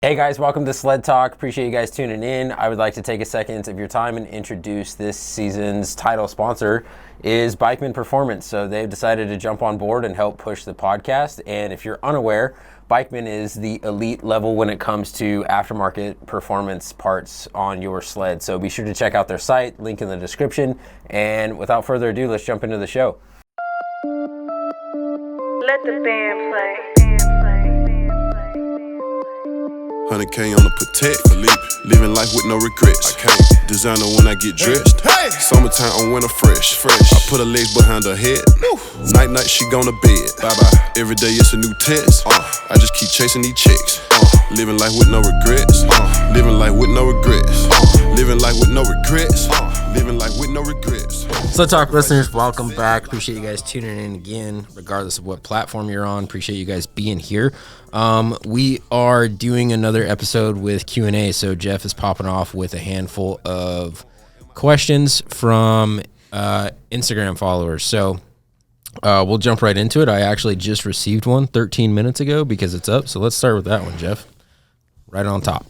Hey guys, welcome to Sled Talk. Appreciate you guys tuning in. I would like to take a second of your time and introduce this season's title sponsor is Bikeman Performance. So they've decided to jump on board and help push the podcast. And if you're unaware, Bikeman is the elite level when it comes to aftermarket performance parts on your sled. So be sure to check out their site, link in the description. And without further ado, let's jump into the show. Let the band play. 100K on the Protect, living life with no regrets. I can't designer when I get dressed. Summertime on winter fresh. I put her legs behind her head. Night she gone to bed. Bye. Every day it's a new test. I just keep chasing these checks. Living life with no regrets. Living life with no regrets. Living life with no regrets. Living life with no regrets. Sled Talk listeners, welcome back. Appreciate you guys tuning in again, regardless of what platform you're on. Appreciate you guys being here. We are doing another episode with Q&A, so Jeff is popping off with a handful of questions from Instagram followers. So we'll jump right into it. I actually just received one 13 minutes ago because it's up, so let's start with that one, Jeff. Right on top.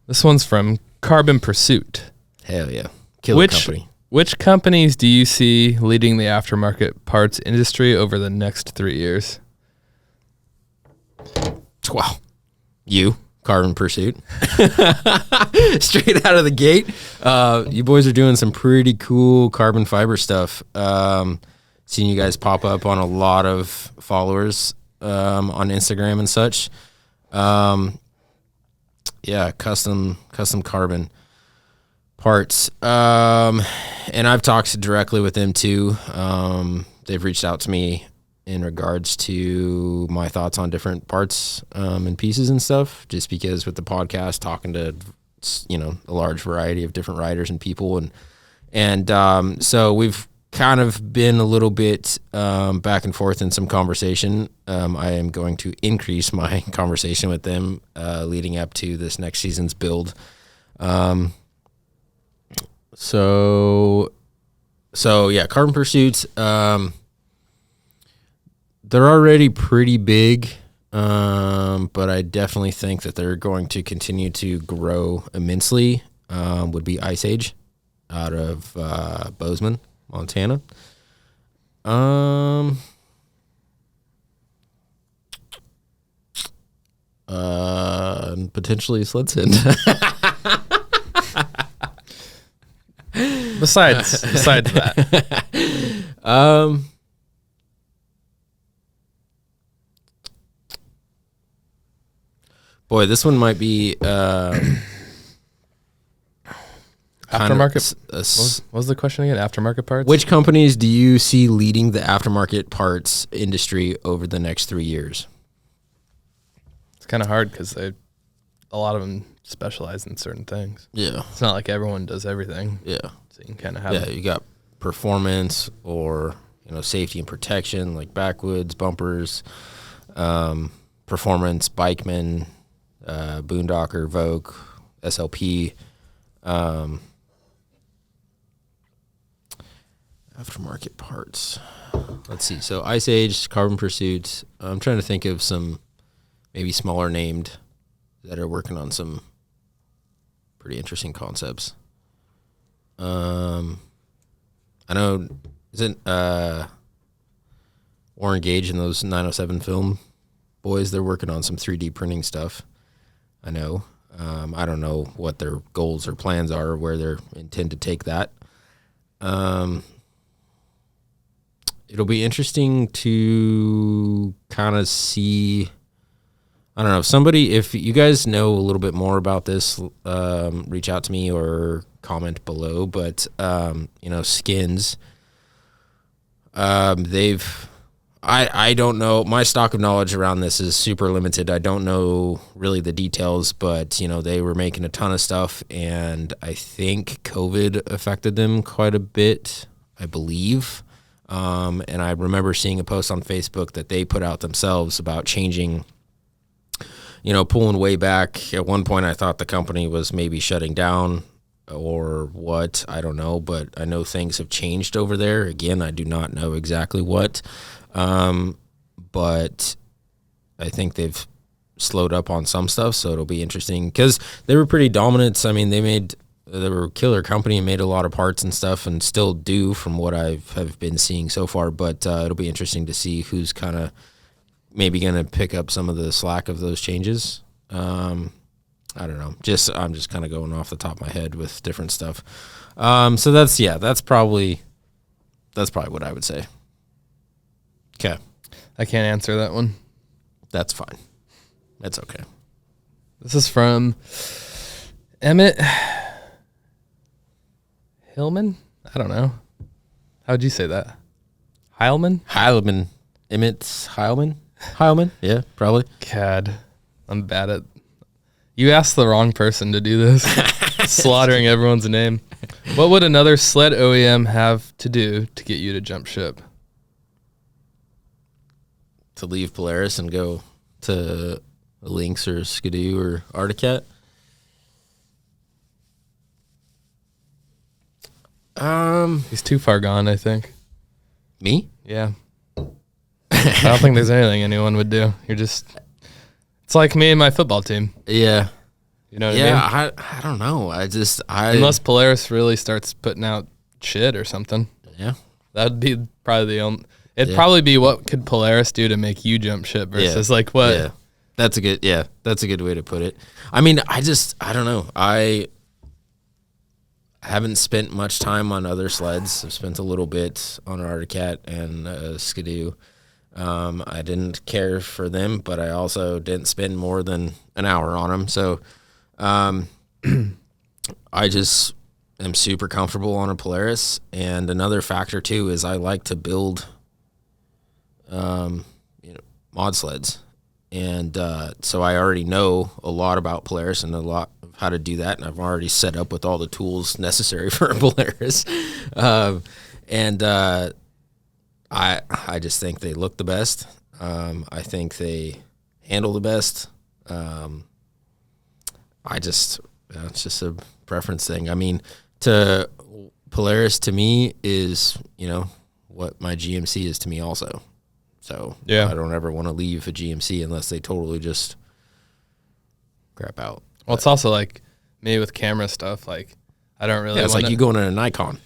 This one's from Carbon Pursuit. Hell yeah. Killer company. Which companies do you see leading the aftermarket parts industry over the next 3 years? Wow. You, Carbon Pursuit. Straight out of the gate. You boys are doing some pretty cool carbon fiber stuff. Seeing you guys pop up on a lot of followers on Instagram and such. Yeah, custom carbon parts. And I've talked directly with them too. They've reached out to me in regards to my thoughts on different parts and pieces and stuff, just because with the podcast, talking to, a large variety of different riders and people. And so we've kind of been a little bit back and forth in some conversation. I am going to increase my conversation with them leading up to this next season's build. So yeah, Carbon Pursuits, they're already pretty big, but I definitely think that they're going to continue to grow immensely. Would be Ice Age out of Bozeman, Montana. Potentially SledSend. Besides that, boy, this one might be aftermarket. What was the question again? Aftermarket parts. Which companies do you see leading the aftermarket parts industry over the next 3 years? It's kind of hard because a lot of them specialize in certain things. Yeah, it's not like everyone does everything. Yeah, so you can kind of have. You got performance or safety and protection like backwoods, bumpers, performance, Bikeman, Boondocker, Vogue, SLP, aftermarket parts. Let's see. So Ice Age, Carbon Pursuit. I'm trying to think of some maybe smaller named that are working on some pretty interesting concepts. I know, isn't Warren Gage and those 907 film boys, they're working on some 3D printing stuff. I know. I don't know what their goals or plans are or where they intend to take that. It'll be interesting to kind of see, I don't know, if you guys know a little bit more about this, reach out to me or comment below. But, Skins, I don't know. My stock of knowledge around this is super limited. I don't know really the details, but, they were making a ton of stuff, and I think COVID affected them quite a bit, I believe. And I remember seeing a post on Facebook that they put out themselves about changing, pulling way back. At one point, I thought the company was maybe shutting down or what, I don't know, but I know things have changed over there. Again, I do not know exactly what, but I think they've slowed up on some stuff, so it'll be interesting because they were pretty dominant. I mean, they were a killer company and made a lot of parts and stuff, and still do from what have been seeing so far. But it'll be interesting to see who's kind of maybe going to pick up some of the slack of those changes. I don't know. I'm just kind of going off the top of my head with different stuff. So that's probably what I would say. Okay. I can't answer that one. That's fine. That's okay. This is from Emmett Hillman? I don't know. How would you say that? Heilman? Heilman. Emmett Heilman? Heilman? Yeah, probably. God, I'm bad at... You asked the wrong person to do this. Slaughtering everyone's name. What would another sled OEM have to do to get you to jump ship? To leave Polaris and go to Lynx or Skidoo or Arctic Cat? He's too far gone, I think. Me? Yeah. I don't think there's anything anyone would do. It's like me and my football team. Yeah. You know what I mean? Yeah, I don't know. Unless Polaris really starts putting out shit or something. Yeah. That'd be probably the only... It'd probably be what could Polaris do to make you jump ship versus like what... Yeah. That's a good way to put it. I mean, I don't know. I haven't spent much time on other sleds. I've spent a little bit on Arctic Cat and Skidoo. I didn't care for them, but I also didn't spend more than an hour on them. So I just am super comfortable on a Polaris. And another factor, too, is I like to build mod sleds. And so I already know a lot about Polaris and a lot of how to do that, and I've already set up with all the tools necessary for a Polaris. I just think they look the best. I think they handle the best. It's just a preference thing. I mean, Polaris to me is, what my GMC is to me also. So yeah. I don't ever want to leave a GMC unless they totally just crap out. Well, it's also like me with camera stuff. Like I don't really. Yeah, it's like you going to a Nikon.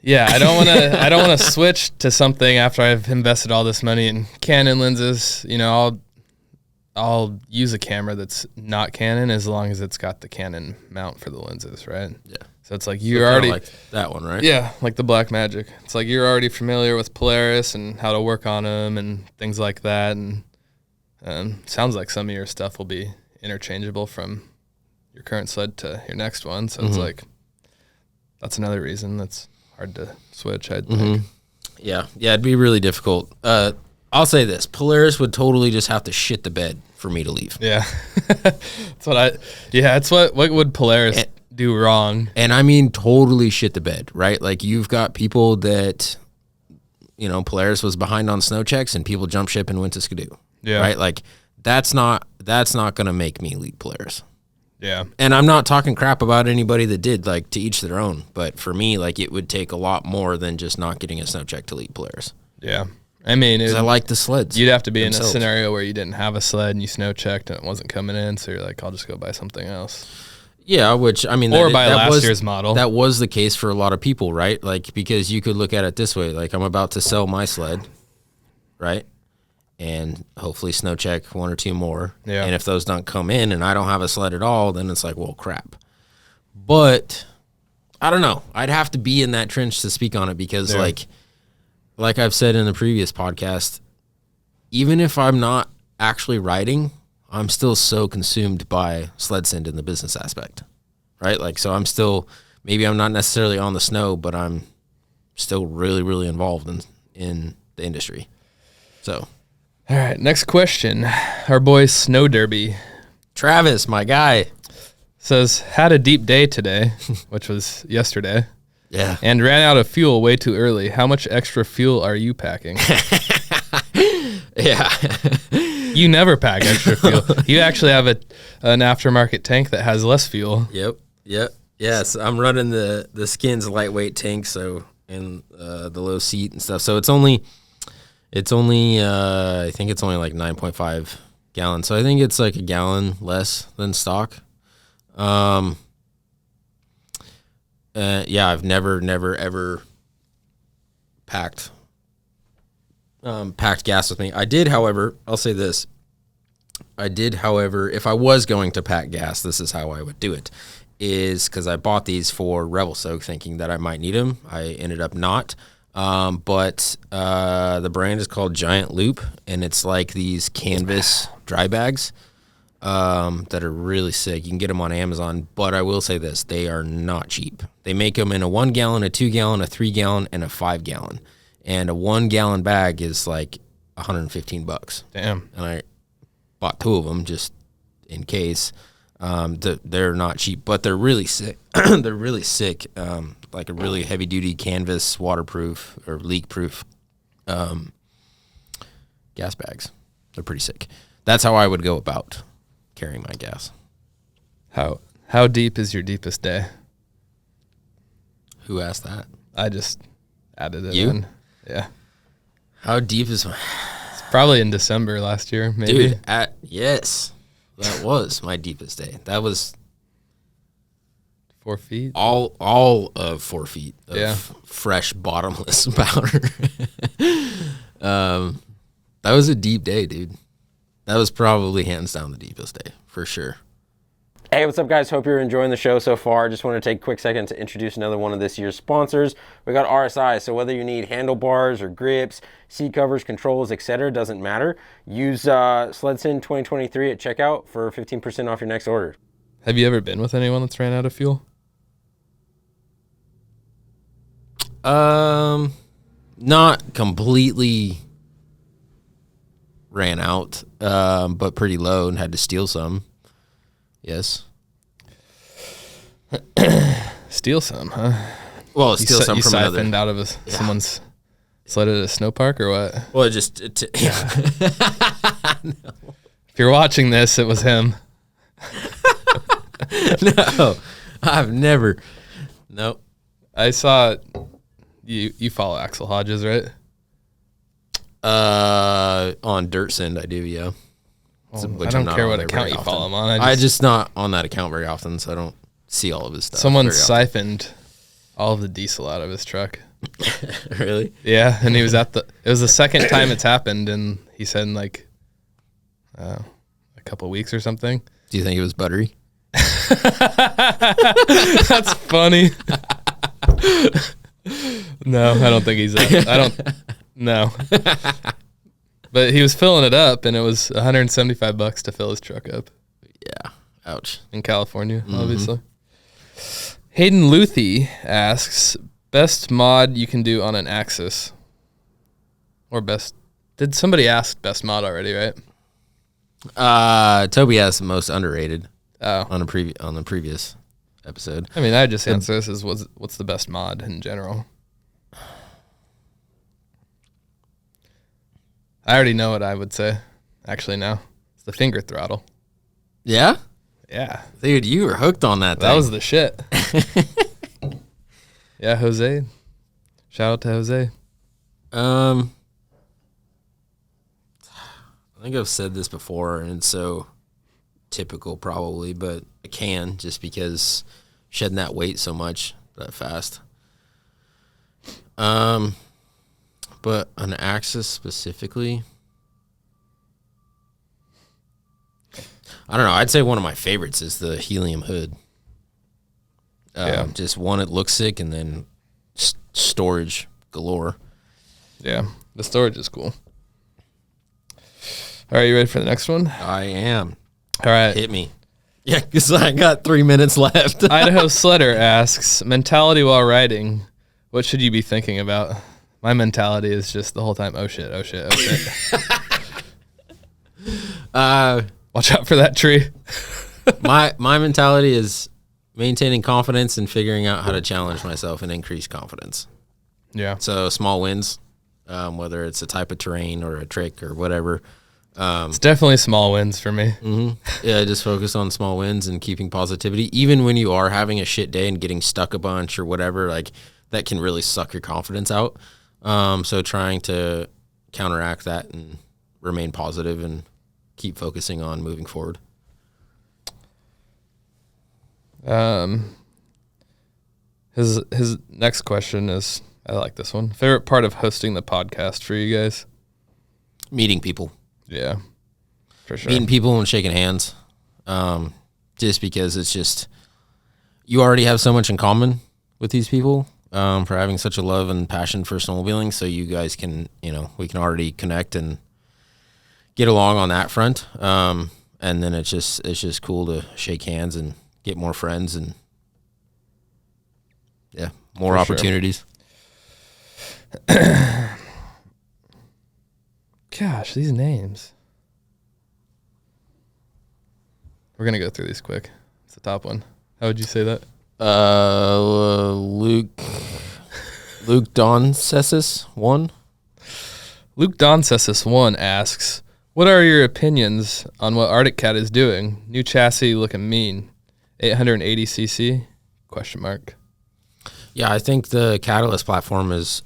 Yeah, I don't want to switch to something after I've invested all this money in Canon lenses. I'll use a camera that's not Canon as long as it's got the Canon mount for the lenses, right? Yeah. So it's like you're already like that one, right? Yeah, like the Black Magic. It's like you're already familiar with Polaris and how to work on them and things like that. And sounds like some of your stuff will be interchangeable from your current sled to your next one. So it's like that's another reason that's hard to switch. I think. Yeah, it'd be really difficult. I'll say this: Polaris would totally just have to shit the bed for me to leave. Yeah, it's what would Polaris do wrong? And I mean totally shit the bed, right? Like you've got people that, Polaris was behind on snow checks and people jump ship and went to Skidoo. Yeah. Right? Like that's not going to make me leave Polaris. Yeah. And I'm not talking crap about anybody that did, like to each their own. But for me, like it would take a lot more than just not getting a snow check to leave Polaris. Yeah. I mean, I like the sleds. You'd have to be themselves. in a scenario where you didn't have a sled and you snow checked and it wasn't coming in. So you're like, I'll just go buy something else. Yeah, which, I mean... Or buy last year's model. That was the case for a lot of people, right? Like, because you could look at it this way. Like, I'm about to sell my sled, right? And hopefully snow check one or two more. Yeah. And if those don't come in and I don't have a sled at all, then it's like, well, crap. But, I don't know. I'd have to be in that trench to speak on it because, like I've said in the previous podcast, even if I'm not actually riding... I'm still so consumed by SledSend in the business aspect, right? Like, so I'm still, maybe I'm not necessarily on the snow, but I'm still really, really involved in the industry. So. All right, next question. Our boy Snow Derby. Travis, my guy. Says, had a deep day today, which was yesterday. Yeah. And ran out of fuel way too early. How much extra fuel are you packing? Yeah. You never pack extra fuel. You actually have an aftermarket tank that has less fuel. Yep. Yes, I'm running the Skins lightweight tank, so and the low seat and stuff. So it's only I think it's only like 9.5 gallon. So I think it's like a gallon less than stock. Yeah, I've never ever packed gas with me. I did, however, I'll say this. If I was going to pack gas, this is how I would do it. Is because I bought these for Rebel Soak thinking that I might need them. I ended up not. But the brand is called Giant Loop, and it's like these canvas dry bags that are really sick. You can get them on Amazon, but I will say this. They are not cheap. They make them in a 1 gallon, a 2 gallon, a 3 gallon, and a 5 gallon. And a 1 gallon bag is like $115. Damn. And I bought 2 of them just in case. They're not cheap, but they're really sick. They're really sick. Like a really heavy duty canvas, waterproof or leak proof gas bags. They're pretty sick. That's how I would go about carrying my gas. How deep is your deepest day? Who asked that? I just added it You? in. Yeah. How deep is my... It's probably in December last year, maybe. Dude, yes. That was my deepest day. That was 4 feet. all of 4 feet of Yeah. fresh bottomless powder. That was a deep day, dude. That was probably hands down the deepest day, for sure. Hey, what's up, guys? Hope you're enjoying the show so far. Just want to take a quick second to introduce another one of this year's sponsors. We got RSI, so whether you need handlebars or grips, seat covers, controls, etc., doesn't matter. Use SledSend 2023 at checkout for 15% off your next order. Have you ever been with anyone that's ran out of fuel? Not completely ran out, but pretty low and had to steal some. Yes. Steal some, huh? Well, steal some from another. Siphoned out of someone's sled at a snow park or what? Well, just If you're watching this, it was him. no, I've never. Nope. I saw you follow Axel Hodges, right? On DirtSend, I do, yeah. I don't care what account you follow him on. I just not on that account very often, so I don't see all of his stuff. Someone siphoned all of the diesel out of his truck. Really? Yeah, and he was it was the second time it's happened, and he said in like a couple of weeks or something. Do you think it was buttery? That's funny. No, I don't think no. But he was filling it up, and it was $175 to fill his truck up. Yeah. Ouch. In California, obviously. Hayden Luthi asks, best mod you can do on an Axis? Or best... Did somebody ask best mod already, right? Toby asked most underrated Oh. on the previous episode. I mean, I just answer this as what's the best mod in general? I already know what I would say. Actually, now it's the finger throttle. Yeah? Yeah. Dude, you were hooked on that thing. That was the shit. Yeah, Jose. Shout out to Jose. I think I've said this before, and it's so typical probably, but I can just because shedding that weight so much that fast. But an Axis specifically, I don't know. I'd say one of my favorites is the helium hood. Yeah. Just one, it looks sick, and then storage galore. Yeah, the storage is cool. All right, you ready for the next one? I am. All right. Hit me. Yeah, because I got 3 minutes left. Idaho Sledder asks, mentality while riding, what should you be thinking about? My mentality is just the whole time, oh shit, oh shit, oh shit. Watch out for that tree. My mentality is maintaining confidence and figuring out how to challenge myself and increase confidence. Yeah. So small wins, whether it's a type of terrain or a trick or whatever. It's definitely small wins for me. Mm-hmm. Yeah, just focus on small wins and keeping positivity. Even when you are having a shit day and getting stuck a bunch or whatever, like that can really suck your confidence out. So trying to counteract that and remain positive and keep focusing on moving forward. His next question is, I like this one. Favorite part of hosting the podcast for you guys? Meeting people. Yeah, for sure. Meeting people and shaking hands. Just because it's just, you already have so much in common with these people for having such a love and passion for snowmobiling. So you guys can, we can already connect and get along on that front. And then it's just cool to shake hands and get more friends and more for opportunities. Sure. Gosh, these names. We're going to go through these quick. It's the top one. How would you say that? Luke Doncesis 1. Luke Doncesis 1 asks, what are your opinions on what Arctic Cat is doing? New chassis looking mean. 880cc? Question mark. Yeah, I think the Catalyst platform is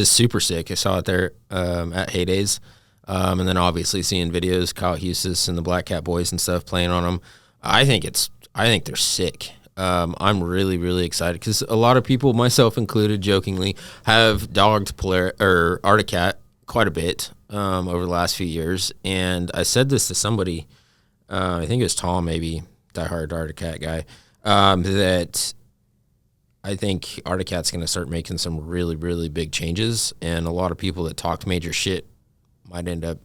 super sick. I saw it there at Heydays. And then obviously seeing videos, Kyle Hustis and the Black Cat boys and stuff playing on them. I think they're sick. I'm really, really excited because a lot of people, myself included, jokingly, have dogged Arctic Cat quite a bit over the last few years. And I said this to somebody, I think it was Tom, maybe, diehard Arctic Cat guy, that I think Arctic Cat's going to start making some really, really big changes. And a lot of people that talked major shit might end up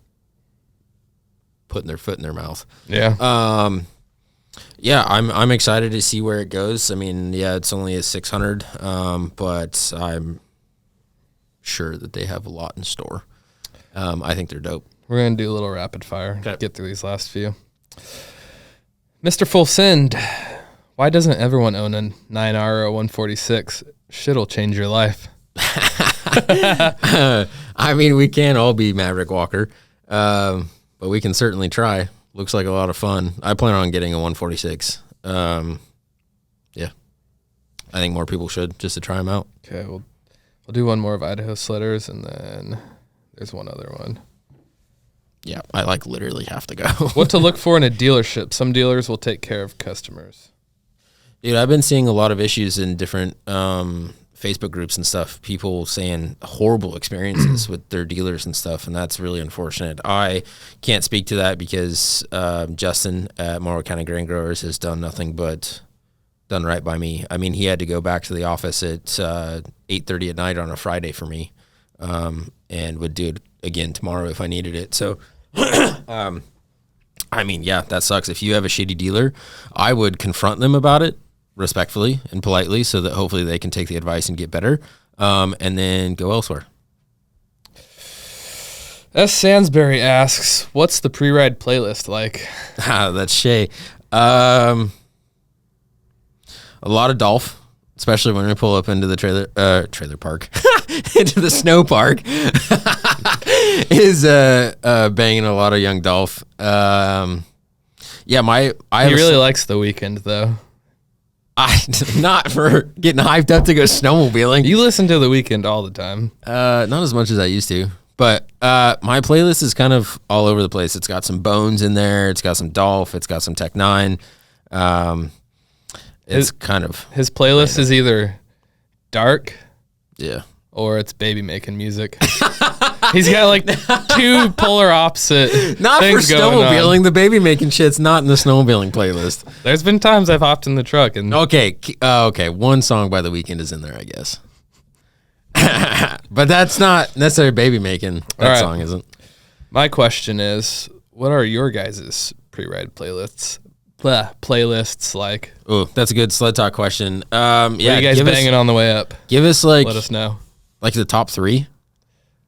putting their foot in their mouth. Yeah. Yeah, I'm excited to see where it goes. I mean, yeah, it's only a 600, but I'm sure that they have a lot in store. I think they're dope. We're going to do a little rapid fire. Okay. Get through these last few. Mr. Full Send, why doesn't everyone own a 9R or a 146? Shit'll change your life. I mean, we can't all be Maverick Walker, but we can certainly try. Looks like a lot of fun. I plan on getting a 146. Yeah, I think more people should, just to try them out. Okay, we'll do one more of Idaho Sledders, and then there's one other one. Yeah, I literally have to go. What to look for in a dealership? Some dealers will take care of customers. Dude, I've been seeing a lot of issues in different Facebook groups and stuff, people saying horrible experiences with their dealers and stuff, and that's really unfortunate. I can't speak to that because Justin at Morrow County Grain Growers has done nothing but done right by me. I mean, he had to go back to the office at 8:30 at night on a Friday for me, and would do it again tomorrow if I needed it. So, I mean, yeah, that sucks. If you have a shitty dealer, I would confront them about it respectfully and politely so that hopefully they can take the advice and get better, and then go elsewhere. S. Sansbury asks, what's the pre-ride playlist like? That's Shay. A lot of Dolph, especially when we pull up into the trailer park, into the snow park, is banging a lot of young Dolph. Yeah, He really likes The Weeknd, though. Not for getting hyped up to go snowmobiling. You listen to The Weeknd all the time. Not as much as I used to, but my playlist is kind of all over the place. It's got some Bones in there. It's got some Dolph. It's got some Tech 9. His playlist is either dark, yeah, or it's baby making music. He's got like two polar opposite. Not for things going snowmobiling. on. The baby making shit's not in the snowmobiling playlist. There's been times I've hopped in the truck and Okay, one song by The Weeknd is in there, I guess. But that's not necessarily baby making. That song isn't. My question is, what are your guys' pre-ride playlists like? Oh, that's a good sled talk question. Yeah, what are you guys banging on the way up? Give us let us know. Like the top 3.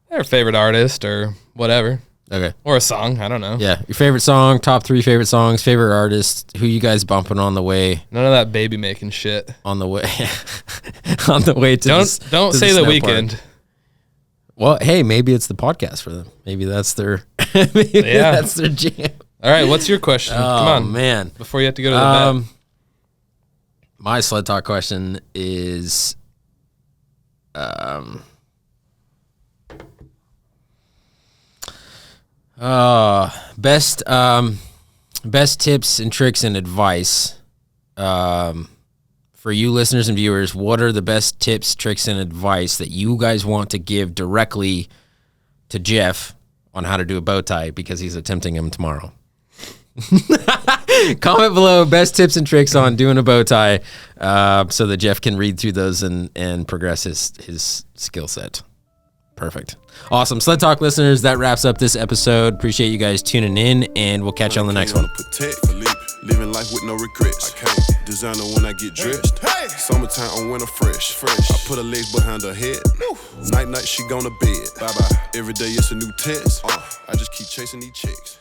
Their favorite artist or whatever. Okay. Or a song, I don't know. Yeah, your favorite song, top 3 favorite songs, favorite artist, who you guys bumping on the way. None of that baby making shit. On the way on the way to Don't say The Weeknd. Well, hey, maybe it's the podcast for them. Maybe that's their that's their jam. All right, what's your question? Come on, man. Before you have to go to the vet. My sled talk question is Best tips and tricks and advice. For you listeners and viewers, what are the best tips, tricks, and advice that you guys want to give directly to Jeff on how to do a bow tie because he's attempting them tomorrow? Comment below best tips and tricks on doing a bow tie so that Jeff can read through those and progress his skill set. Perfect. Awesome. Sled Talk listeners, that wraps up this episode. Appreciate you guys tuning in, and we'll catch you on the next one. Living life with no regrets. I can't designer when I get dressed. Summertime on winter fresh. I put her legs behind her head. Night she gone to bed. Bye bye. Every day it's a new test. I just keep chasing these chicks.